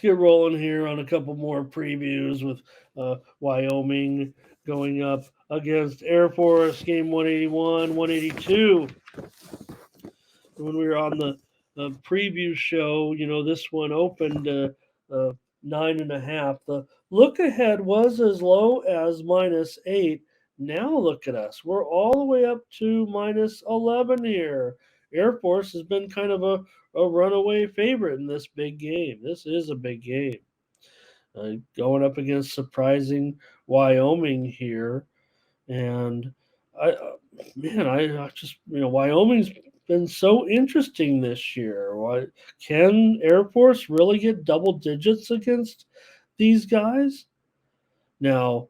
get rolling here on a couple more previews with Wyoming going up against Air Force, game 181, 182. When we were on the preview show, this one opened uh, 9.5. The look ahead was as low as -8. Now look at us. We're all the way up to -11 here. Air Force has been kind of a runaway favorite in this big game. This is a big game. Going up against surprising Wyoming here. And I just Wyoming's been so interesting this year. Why can Air Force really get double digits against these guys? Now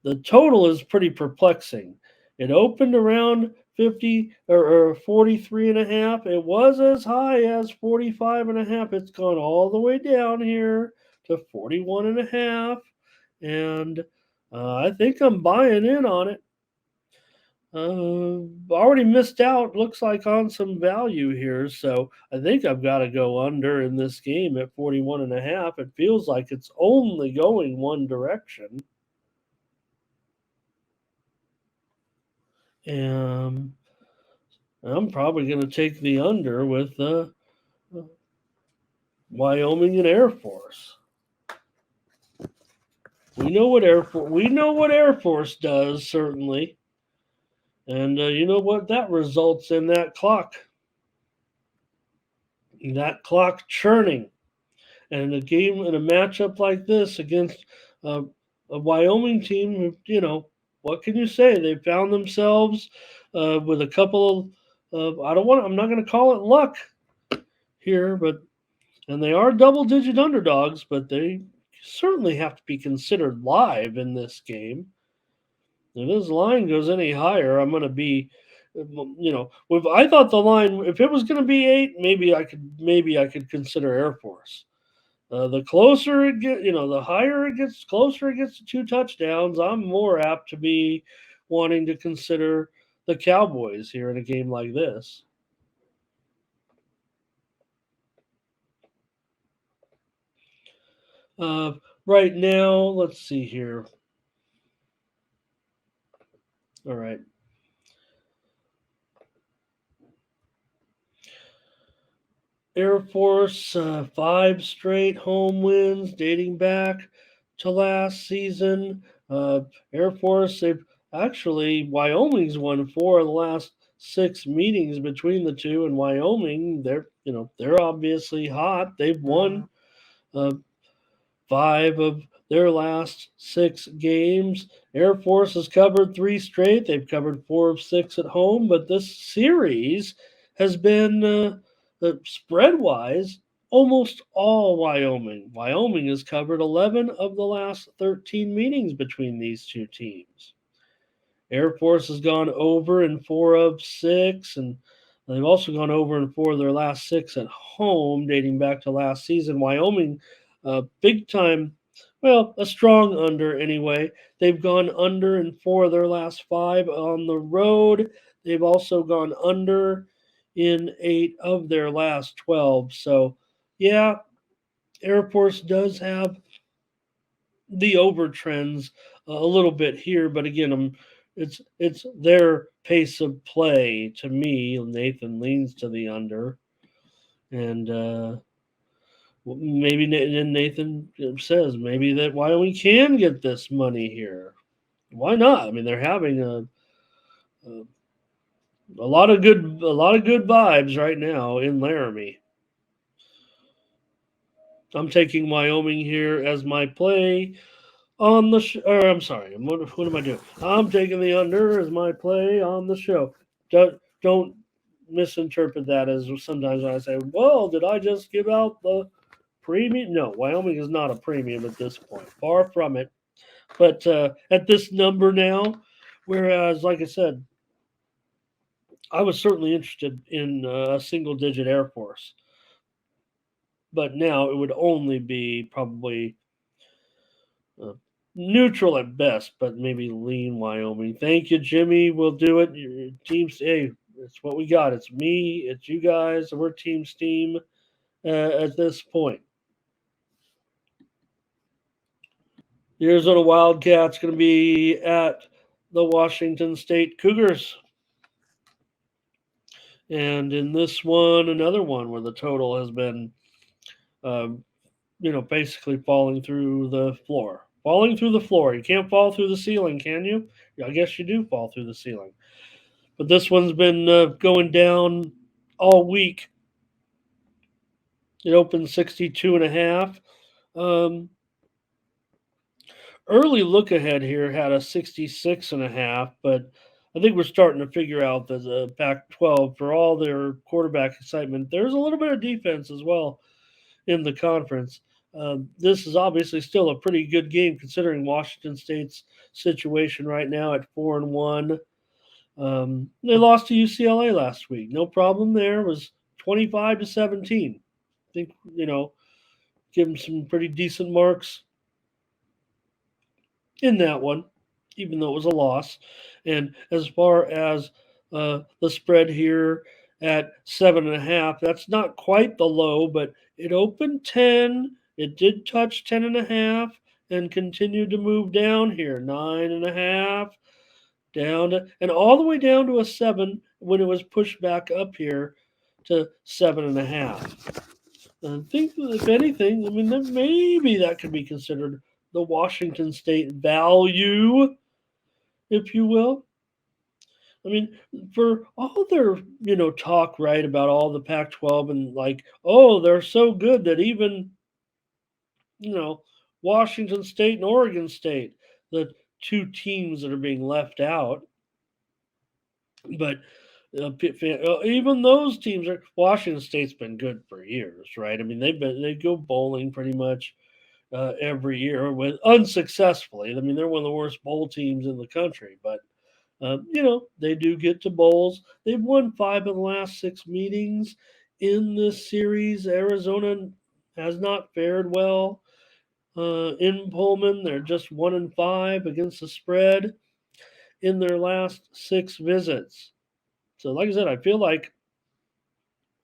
the total is pretty perplexing. It opened around 50 or 43 and a half. It was as high as 45 and a half. It's gone all the way down here to 41 and a half. And I think I'm buying in on it. Already missed out, looks like, on some value here. So I think I've got to go under in this game at 41 and a half. It feels like it's only going one direction. And I'm probably going to take the under with Wyoming and Air Force. We know what Air Force does, certainly. And you know what? That results in that clock churning. And in a matchup like this against a Wyoming team, what can you say? They found themselves with a couple of I'm not going to call it luck here, and they are double-digit underdogs, but they certainly have to be considered live in this game. If this line goes any higher, I'm going to be, I thought the line, if it was going to be 8, maybe I could consider Air Force. The closer it gets, the higher it gets, closer it gets to 2 touchdowns, I'm more apt to be wanting to consider the Cowboys here in a game like this. Right now, let's see here. All right. Air Force, 5 straight home wins dating back to last season. Air Force, Wyoming's won 4 of the last 6 meetings between the two, and Wyoming, they're obviously hot. They've won 5 of their last 6 games. Air Force has covered 3 straight. They've covered 4 of 6 at home, but this series has been spread wise almost all Wyoming. Wyoming has covered 11 of the last 13 meetings between these two teams. Air Force has gone over in 4 of 6, and they've also gone over in 4 of their last 6 at home, dating back to last season. Wyoming, big time, a strong under anyway. They've gone under in 4 of their last 5 on the road. They've also gone under in 8 of their last 12. So, yeah, Air Force does have the over trends a little bit here, but again, it's their pace of play. To me, Nathan leans to the under, and maybe Nathan says maybe that Wyoming can get this money here. Why not? I mean, they're having a lot of good vibes right now in Laramie. I'm taking Wyoming here as my play on the I'm sorry. What am I doing? I'm taking the under as my play on the show. Don't misinterpret that as sometimes when I say, well, did I just give out the premium? No, Wyoming is not a premium at this point. Far from it. But at this number now, whereas, like I said, I was certainly interested in a single-digit Air Force. But now it would only be probably neutral at best, but maybe lean Wyoming. Thank you, Jimmy. We'll do it. Your team's, hey, it's what we got. It's me. It's you guys. We're team steam at this point. The Arizona Wildcats going to be at the Washington State Cougars. And in this one, another one where the total has been, um, basically falling through the floor. Falling through the floor. You can't fall through the ceiling, can you? I guess you do fall through the ceiling. But this one's been going down all week. It opened 62.5. Early look ahead here had a 66.5, but I think we're starting to figure out that the Pac 12, for all their quarterback excitement, there's a little bit of defense as well in the conference. This is obviously still a pretty good game considering Washington State's situation right now at 4-1. They lost to UCLA last week. No problem there. It was 25-17. I think give them some pretty decent marks in that one, even though it was a loss. And as far as the spread here at 7.5, that's not quite the low, but it opened 10. It did touch 10.5 and continued to move down here. 9.5 down to, and all the way down to a 7 when it was pushed back up here to 7.5. I think, if anything, I mean, maybe that could be considered the Washington State value, if you will. I mean, for all their talk right about all the Pac-12 and like, oh, they're so good that even you know Washington State and Oregon State, the two teams that are being left out, but even those teams are. Washington State's been good for years, right? I mean, they go bowling pretty much every year with unsuccessfully. I mean, they're one of the worst bowl teams in the country, but they do get to bowls. They've won 5 of the last 6 meetings in this series. Arizona has not fared well in Pullman. They're just 1-5 against the spread in their last 6 visits. So, like I said, I feel like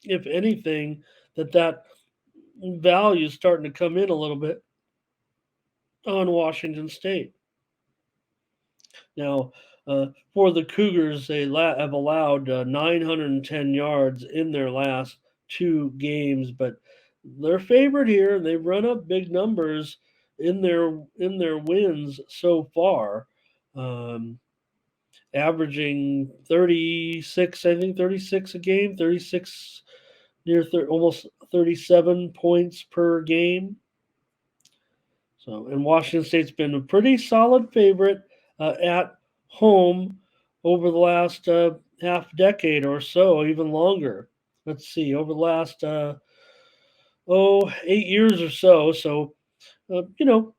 if anything, that value is starting to come in a little bit on Washington State. Now, for the Cougars, they have allowed 910 yards in their last 2 games, but they're favored here, and they've run up big numbers in their wins so far, um, averaging 36, I think 36 a game, 36 near almost 37 points per game. So, and Washington State's been a pretty solid favorite at home over the last half decade or so, even longer. Let's see, over the last 8 years or so. So,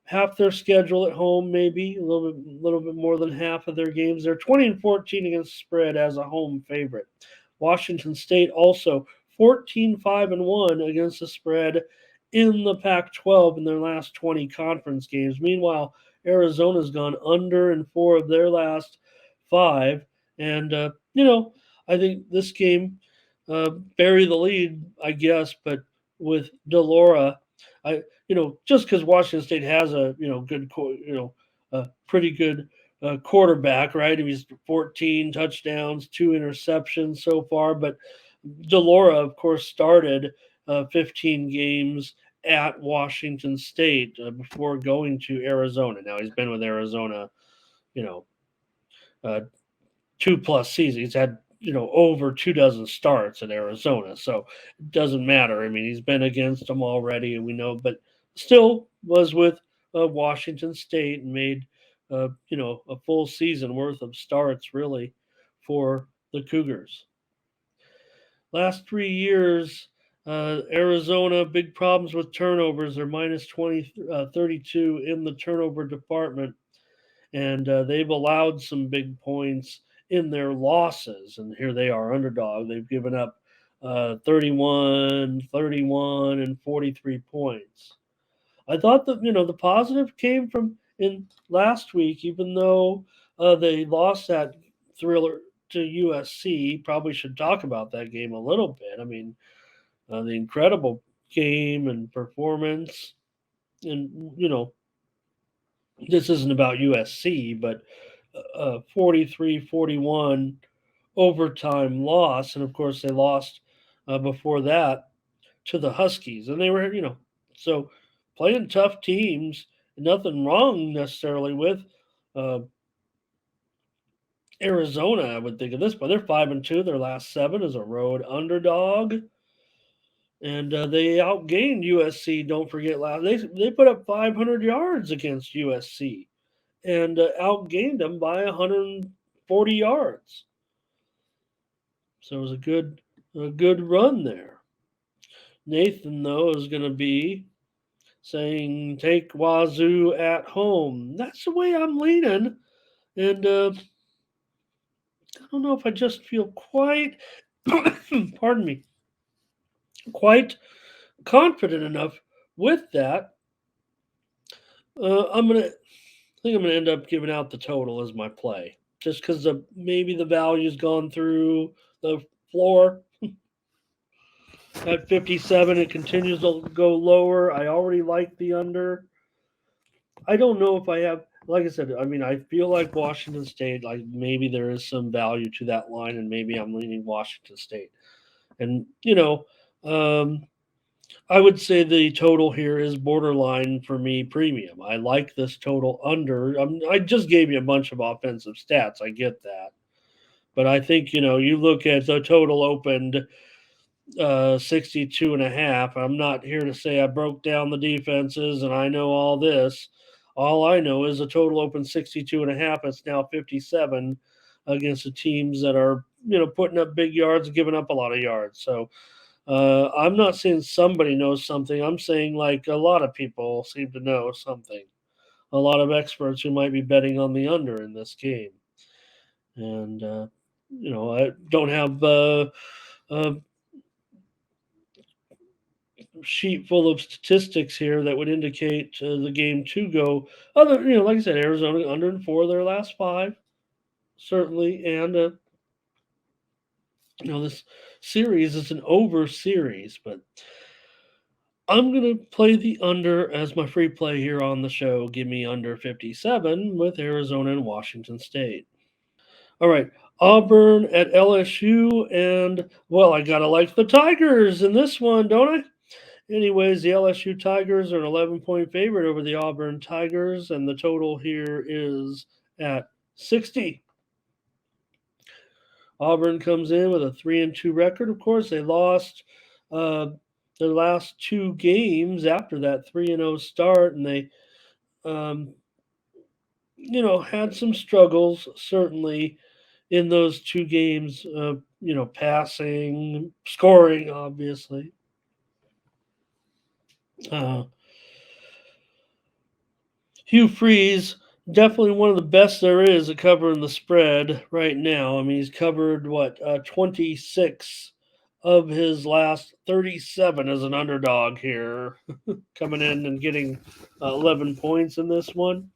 half their schedule at home, maybe a little bit more than half of their games. They're 20-14 against spread as a home favorite. Washington State also 14-5-1 against the spread in the Pac-12 in their last 20 conference games. Meanwhile, Arizona's gone under in 4 of their last 5, and I think this game bury the lead, I guess, but with Delora, just because Washington State has a good a pretty good quarterback, right? He's 14 touchdowns, 2 interceptions so far, but Delora, of course, started 15 games at Washington State before going to Arizona. Now he's been with Arizona, you know, uh, 2+ seasons. He's had over 24 starts at Arizona, so it doesn't matter. I mean, he's been against them already, and we know, but still was with Washington State and made a full season worth of starts really for the Cougars. Last 3 years, Arizona, big problems with turnovers. They're minus 32 in the turnover department, and they've allowed some big points in their losses. And here they are, underdog. They've given up 31, 31, and 43 points. I thought that the positive came from in last week, even though they lost that thriller to USC. Probably should talk about that game a little bit. I mean, the incredible game and performance, and this isn't about USC, but 43-41 overtime loss. And of course, they lost before that to the Huskies. And they were, so playing tough teams, nothing wrong necessarily with uh, Arizona, I would think of this, but they're 5-2. Their last seven is a road underdog. And they outgained USC. Don't forget, last they put up 500 yards against USC and outgained them by 140 yards. So it was a good run there. Nathan though is going to be saying take Wazoo at home. That's the way I'm leaning, and I don't know if I just feel quite, pardon me, quite confident enough with that. I think I'm gonna end up giving out the total as my play, just because maybe the value's gone through the floor at 57. It continues to go lower. I already like the under. I don't know if I have. Like I said, I mean, I feel like Washington State. Like maybe there is some value to that line, and maybe I'm leaning Washington State. And um, I would say the total here is borderline for me premium. I like this total under. I just gave you a bunch of offensive stats. I get that. But I think, you look at the total opened 62 and a half. I'm not here to say I broke down the defenses and I know all this. All I know is the total opened 62 and a half. It's now 57 against the teams that are, putting up big yards, giving up a lot of yards. So I'm not saying somebody knows something. I'm saying like a lot of people seem to know something. A lot of experts who might be betting on the under in this game, and I don't have a sheet full of statistics here that would indicate the game to go. Like I said, Arizona under and four their last five, certainly, and this series is an over series, but I'm going to play the under as my free play here on the show. Give me under 57 with Arizona and Washington State. All right. Auburn at LSU. And, well, I got to like the Tigers in this one, don't I? Anyways, the LSU Tigers are an 11-point favorite over the Auburn Tigers. And the total here is at 60. Auburn comes in with a 3-2 record. Of course, they lost uh, their last two games after that 3-0 start, and they, um, had some struggles certainly in those two games. Passing, scoring, obviously. Uh, Hugh Freeze, definitely one of the best there is at covering the spread right now. I mean, he's covered 26 of his last 37 as an underdog here, coming in and getting 11 points in this one.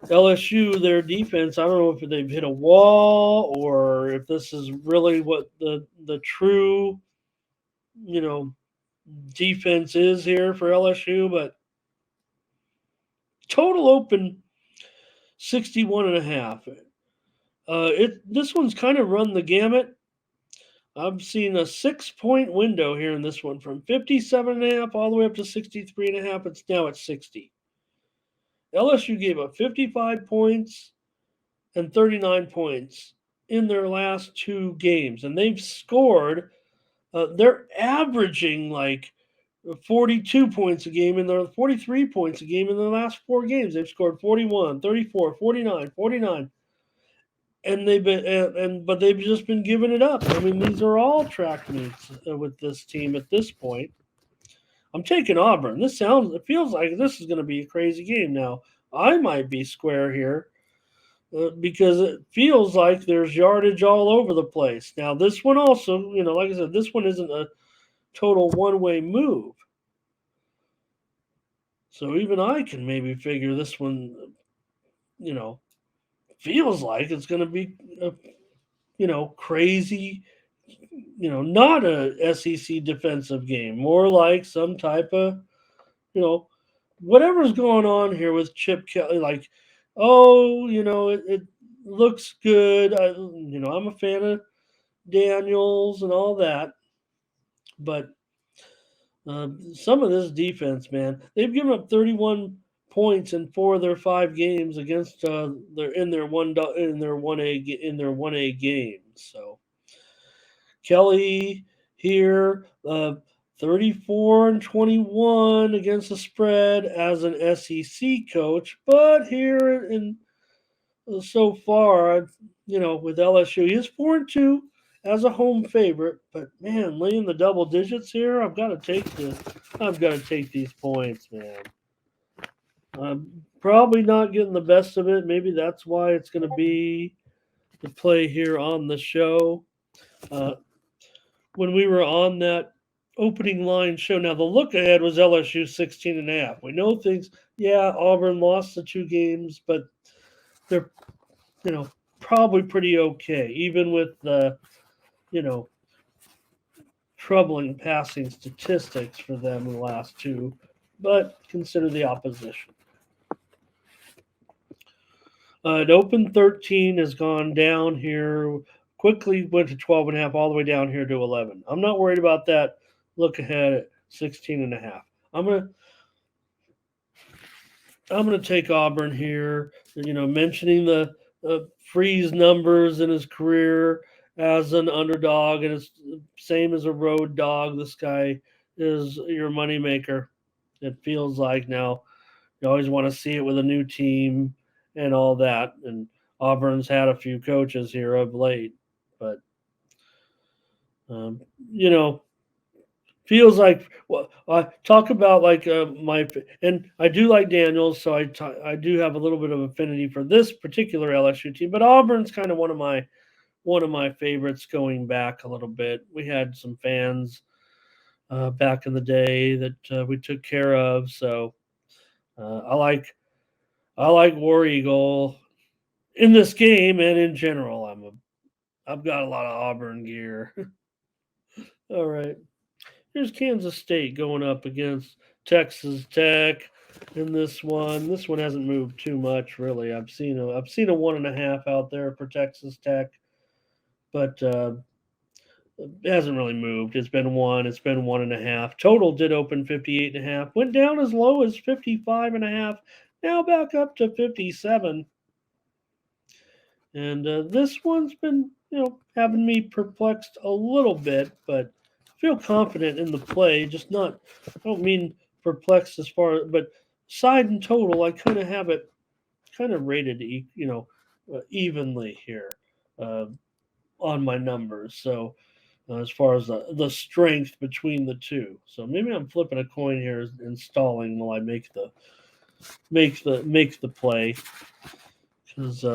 LSU, their defense, I don't know if they've hit a wall or if this is really what the true, you know, defense is here for LSU, but total open 61 and a half. This one's kind of run the gamut. I've seen a 6-point window here in this one from 57 and a half all the way up to 63 and a half. It's now at 60. LSU gave up 55 points and 39 points in their last two games, and they've scored. They're averaging like 42 points a game in their 43 points a game in their last four games. They've scored 41, 34, 49, 49. And they've been but they've just been giving it up. I mean, these are all track meets with this team at this point. I'm taking Auburn. It feels like this is going to be a crazy game. Now, I might be square here because it feels like there's yardage all over the place. Now, this one also, like I said, this one isn't a total one-way move. So even I can maybe figure this one, feels like it's going to be a crazy, not a SEC defensive game, more like some type of, you know, whatever's going on here with Chip Kelly, like, oh, it looks good. I'm a fan of Daniels and all that, but some of this defense, man, they've given up 31 points in 4 of their 5 games against their in their one A games. So Kelly here, 34-21 against the spread as an SEC coach, but here in so far, with LSU, he's 4-2 as a home favorite. But man, laying the double digits here, I've got to take these points, man. I'm probably not getting the best of it. Maybe that's why it's going to be the play here on the show. Uh, when we were on that opening line show, now the look ahead was LSU 16.5. We know things. Yeah, Auburn lost the 2 games, but they're you know probably pretty okay, even with the you know troubling passing statistics for them in the last 2. But consider the opposition. It opened 13, has gone down here quickly, went to 12.5, all the way down here to 11. I'm not worried about that. Look ahead at 16.5. I'm gonna take Auburn here. Mentioning the Freeze numbers in his career as an underdog, and it's same as a road dog. This guy is your moneymaker. It feels like now you always want to see it with a new team and all that. And Auburn's had a few coaches here of late, but um, you know feels like, well, I talk about like my, and I do like Daniels, so I do have a little bit of affinity for this particular LSU team, but Auburn's kind of one of my favorites going back a little bit. We had some fans back in the day that we took care of, so I like War Eagle in this game and in general. I've got a lot of Auburn gear. All right. Here's Kansas State going up against Texas Tech in this one. This one hasn't moved too much, really. I've seen a 1.5 out there for Texas Tech, but it hasn't really moved. It's been one. It's been 1.5. Total did open 58.5. Went down as low as 55.5. Now back up to 57. And this one's been, having me perplexed a little bit, but I feel confident in the play. Just not, I don't mean perplexed as far, but side and total, I kind of have it kind of rated, evenly here uh, on my numbers. So as far as the strength between the two, so maybe I'm flipping a coin here and stalling while I make the play because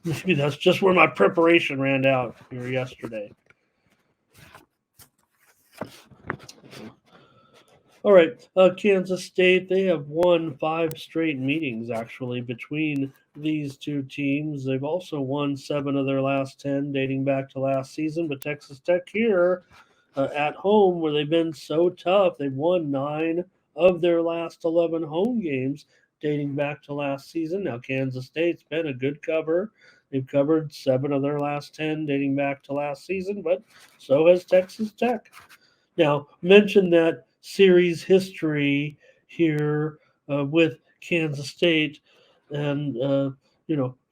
maybe that's just where my preparation ran out here yesterday. All right, Kansas State, they have won 5 straight meetings actually between these two teams. They've also won 7 of their last 10 dating back to last season. But Texas Tech here at home, where they've been so tough, they've won 9 of their last 11 home games dating back to last season. Now, Kansas State's been a good cover. They've covered 7 of their last 10 dating back to last season, but so has Texas Tech. Now, mention that series history here with Kansas State and,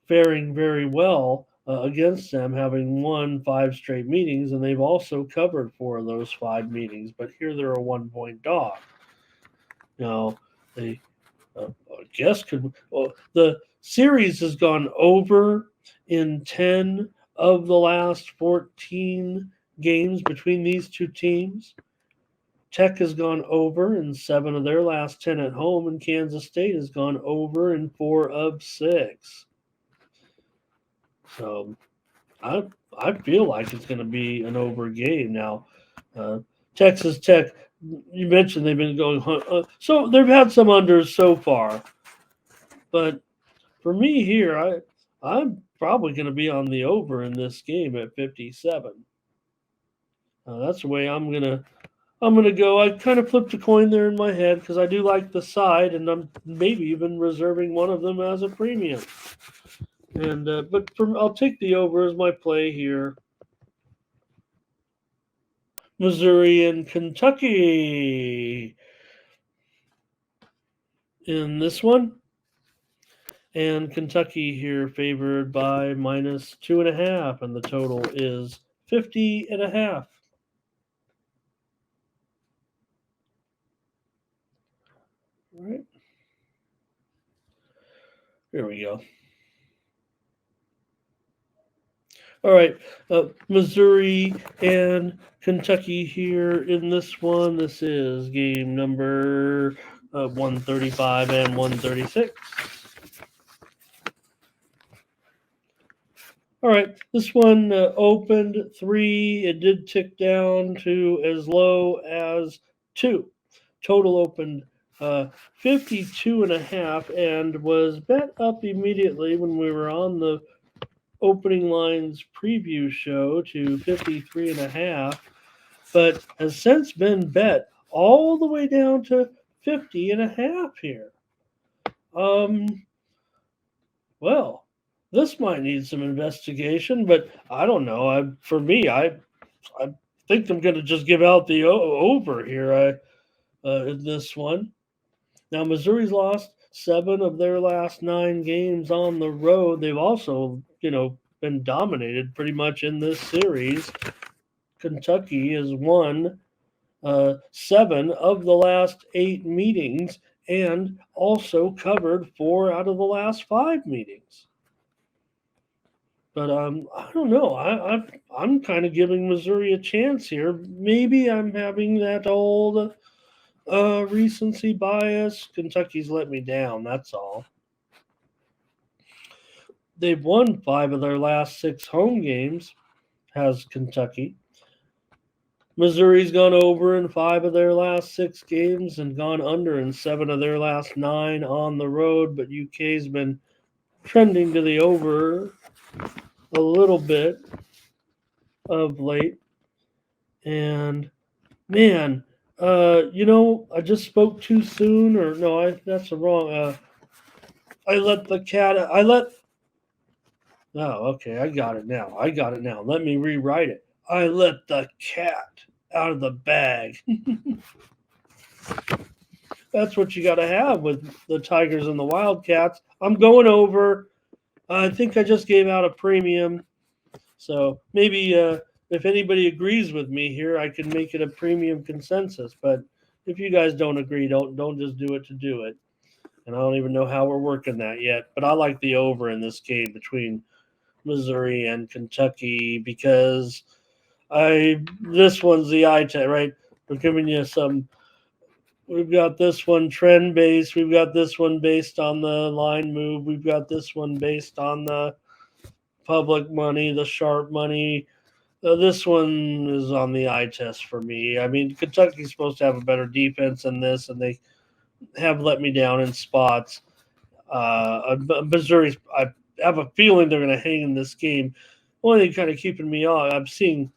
faring very well against them, having won 5 straight meetings, and they've also covered 4 of those 5 meetings. But here they're a 1 point dog. Now, they, I guess, well, the series has gone over in 10 of the last 14 games between these two teams. Tech has gone over in 7 of their last 10 at home, and Kansas State has gone over in 4 of 6. So I feel like it's going to be an over game now. Uh, Texas Tech, you mentioned they've been going, so they've had some unders so far, but for me here, I'm probably going to be on the over in this game at 57. That's the way I'm going to go. I kind of flipped a coin there in my head because I do like the side, and I'm maybe even reserving one of them as a premium. And I'll take the over as my play here. Missouri and Kentucky in this one. And Kentucky here favored by -2.5, and the total is 50.5. All right. Here we go. All right. Missouri and Kentucky here in this one. This is game number 135 and 136. All right, this one opened 3. It did tick down to as low as 2. Total opened 52.5 and was bet up immediately when we were on the opening lines preview show to 53.5, but has since been bet all the way down to 50.5 here. Well, this might need some investigation, but I don't know. I think I'm going to just give out the over here in this one. Now, Missouri's lost 7 of their last 9 games on the road. They've also, been dominated pretty much in this series. Kentucky has won 7 of the last 8 meetings and also covered 4 out of the last 5 meetings. But I don't know. I'm kind of giving Missouri a chance here. Maybe I'm having that old recency bias. Kentucky's let me down. That's all. They've won 5 of their last 6 home games. Has Kentucky. Missouri's gone over in 5 of their last 6 games and gone under in 7 of their last 9 on the road. But UK's been trending to the over a little bit of late. And man, I just spoke too soon, or no, that's wrong. I let the cat. Oh, okay, I got it now. Let me rewrite it. I let the cat out of the bag. That's what you got to have with the Tigers and the Wildcats. I'm going over. I think I just gave out a premium, so maybe if anybody agrees with me here, I can make it a premium consensus. But if you guys don't agree, don't just do it to do it. And I don't even know how we're working that yet. But I like the over in this game between Missouri and Kentucky because this one's the eye test, right? We're giving you some. We've got this one trend based. We've got this one based on the line move. We've got this one based on the public money, the sharp money. This one is on the eye test for me. I mean, Kentucky's supposed to have a better defense than this, and they have let me down in spots. Missouri's, I have a feeling they're going to hang in this game. Only thing kind of keeping me on, I'm seeing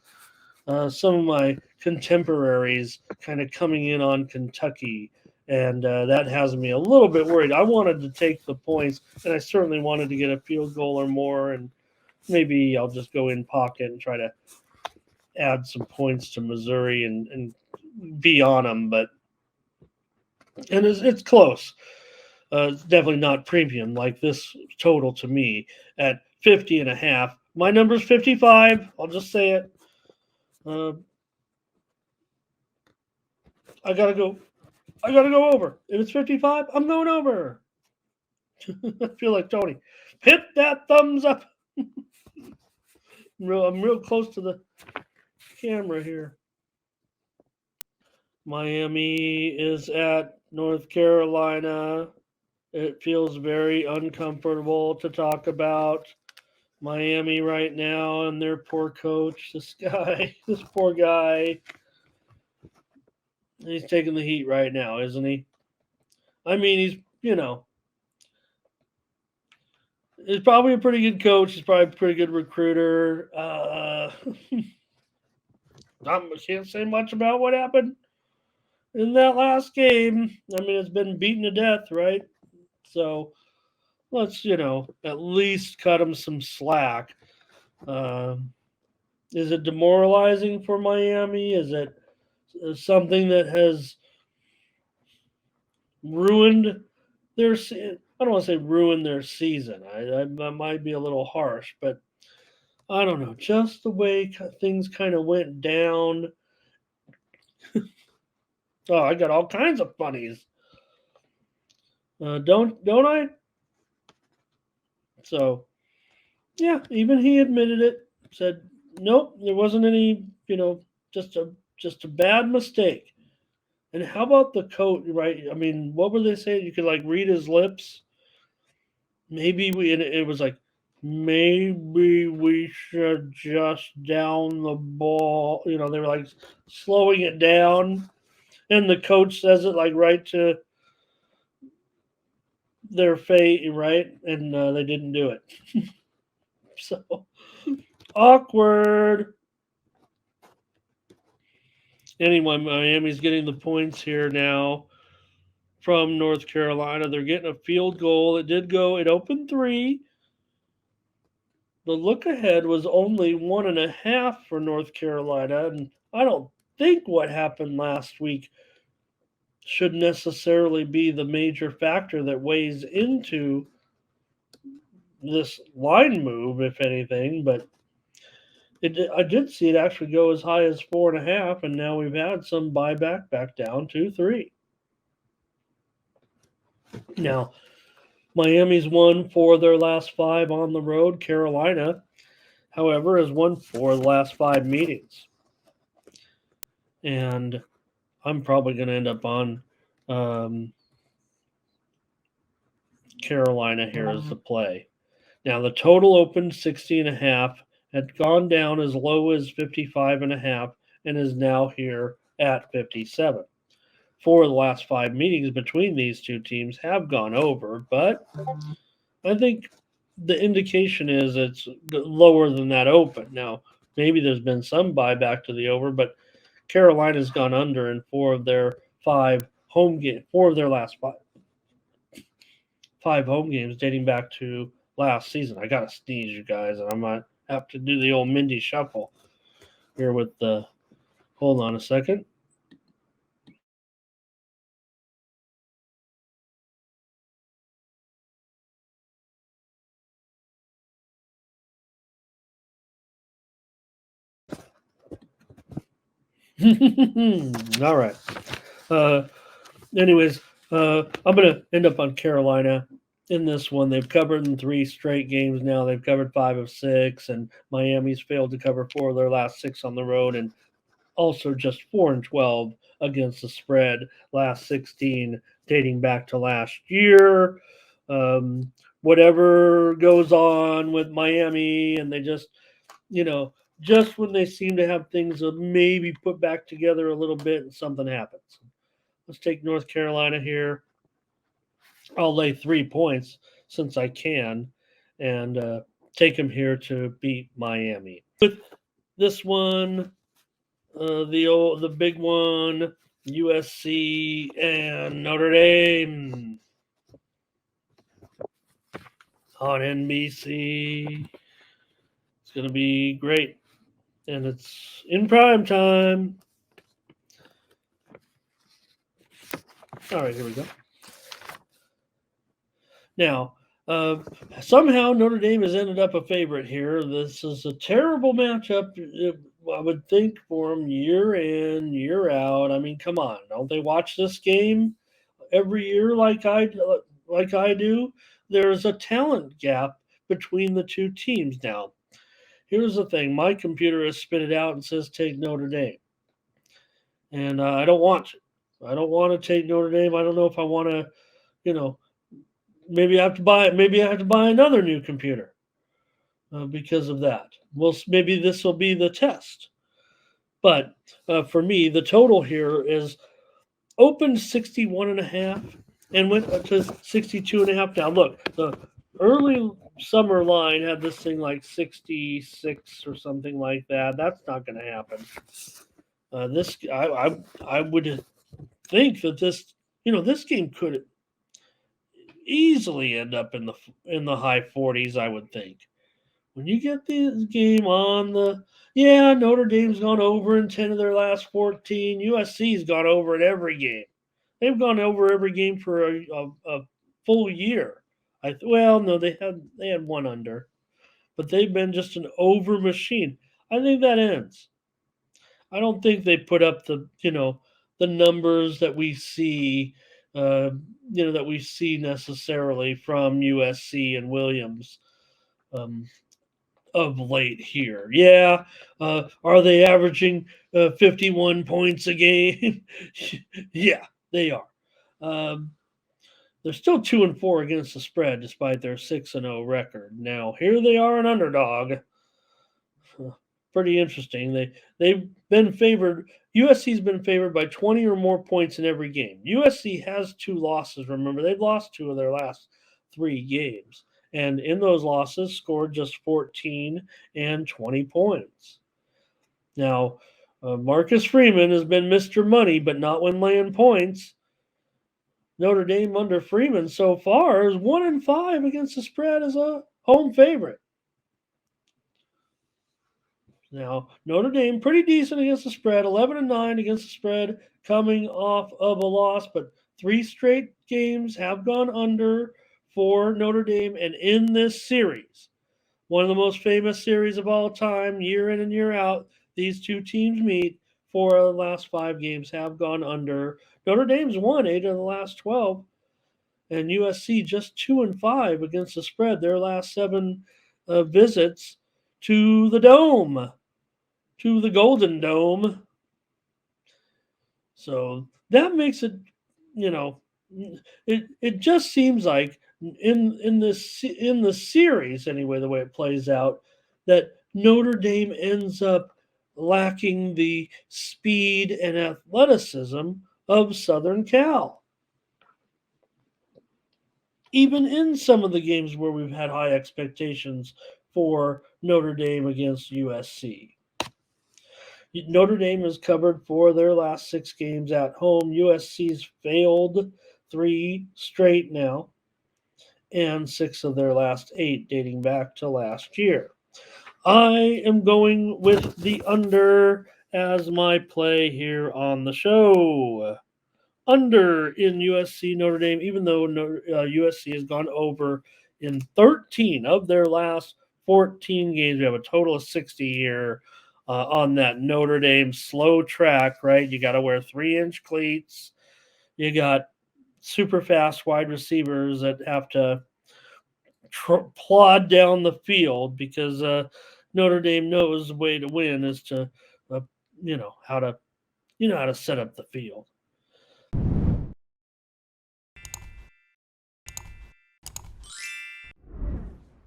some of my contemporaries kind of coming in on Kentucky, and that has me a little bit worried. I wanted to take the points, and I certainly wanted to get a field goal or more, and maybe I'll just go in pocket and try to add some points to Missouri and be on them. But and it's close. It's definitely not premium like this total to me at 50.5. My number's 55. I'll just say it. I gotta go over. If it's 55, I'm going over. I feel like Tony. Hit that thumbs up. I'm real close to the camera here. Miami is at North Carolina. It feels very uncomfortable to talk about Miami right now and their poor coach. This poor guy. He's taking the heat right now, isn't he? I mean, he's probably a pretty good coach. He's probably a pretty good recruiter. I can't say much about what happened in that last game. I mean, it's been beaten to death, right? So let's, at least cut them some slack. Um, is it demoralizing for Miami? Is it something that has ruined their? I don't want to say ruined their season. That might be a little harsh, but I don't know. Just the way things kind of went down. Oh, I got all kinds of funnies. Don't I? So yeah, even he admitted it. Said nope, there wasn't any. Just a bad mistake. And how about the coach? Right? I mean, what were they saying? You could like read his lips. Maybe and it was like maybe we should just down the ball. They were like slowing it down, and the coach says it like right to their fate, right? And they didn't do it. So awkward. Anyway, Miami's getting the points here now from North Carolina. They're getting a field goal. It opened 3. The look ahead was only 1.5 for North Carolina. And I don't think what happened last week should necessarily be the major factor that weighs into this line move, if anything. But I did see it actually go as high as 4.5, and now we've had some buyback back down to 3. Now, Miami's won 4 of their last 5 on the road. Carolina, however, has won 4 of the last 5 meetings. And I'm probably going to end up on Carolina here as the play. Now, the total opened 60.5, had gone down as low as 55.5, and is now here at 57. 4 of the last 5 meetings between these two teams have gone over, but I think the indication is it's lower than that open. Now, maybe there's been some buyback to the over, but Carolina's gone under in 4 of their 5 home games, 4 of their last 5 home games dating back to last season. I gotta sneeze, you guys, and I might have to do the old Mindy shuffle here with the. Hold on a second. All right. Uh, anyways, I'm going to end up on Carolina in this one. They've covered in 3 straight games now. They've covered 5 of 6, and Miami's failed to cover 4 of their last 6 on the road, and also just 4-12 against the spread last 16, dating back to last year. Whatever goes on with Miami, and they just when they seem to have things maybe put back together a little bit, and something happens. Let's take North Carolina here. I'll lay 3 points since I can, and take them here to beat Miami. With this one, the big one, USC and Notre Dame on NBC. It's going to be great, and it's in prime time. All right, here we go. Now, somehow Notre Dame has ended up a favorite here. This is a terrible matchup, I would think, for them year in, year out. I mean, come on, don't they watch this game every year like I do? There's a talent gap between the two teams now. Here's the thing: my computer has spit it out and says take Notre Dame, and I don't want to. I don't want to take Notre Dame. I don't know if I want to, maybe I have to buy another new computer because of that. Well, maybe this will be the test. But for me, the total here is opened 61.5 and went up to 62.5. Now look, the early summer line had this thing like 66 or something like that. That's not going to happen. I would think that this game could easily end up in the high 40s. I would think when you get this game on the Notre Dame's gone over in 10 of their last 14. USC's gone over in every game. They've gone over every game for a full year. Well, no, they had one under, but they've been just an over machine. I think that ends. I don't think they put up the numbers that we see, uh, that we see necessarily from USC and Williams um, of late here. Yeah, are they averaging 51 points a game? Yeah, they are. Um, they're still 2-4 against the spread, despite their 6-0 record. Now here they are, an underdog. Pretty interesting. They've been favored. USC's been favored by 20 or more points in every game. USC has 2 losses. Remember, they've lost 2 of their last 3 games, and in those losses, scored just 14 and 20 points. Now, Marcus Freeman has been Mr. Money, but not when laying points. Notre Dame under Freeman so far is 1-5 against the spread as a home favorite. Now, Notre Dame pretty decent against the spread, 11-9 against the spread, coming off of a loss, but 3 straight games have gone under for Notre Dame, and in this series, one of the most famous series of all time, year in and year out, these two teams meet. 4 of the last 5 games have gone under. Notre Dame's won 8 of the last 12, and USC just 2-5 against the spread. Their last 7 visits to the Dome, to the Golden Dome. So that makes it, you know, it just seems like in the series anyway, the way it plays out, that Notre Dame ends up lacking the speed and athleticism of Southern Cal. Even in some of the games where we've had high expectations for Notre Dame against USC. Notre Dame has covered 4 of their last 6 games at home. USC's failed 3 straight now, and 6 of their last 8 dating back to last year. I am going with the under as my play here on the show. Under in USC Notre Dame, even though USC has gone over in 13 of their last 14 games. We have a total of 60 here on that Notre Dame slow track, right? You got to wear 3-inch cleats. You got super fast wide receivers that have to plod down the field because Notre Dame knows the way to win is to, how to set up the field.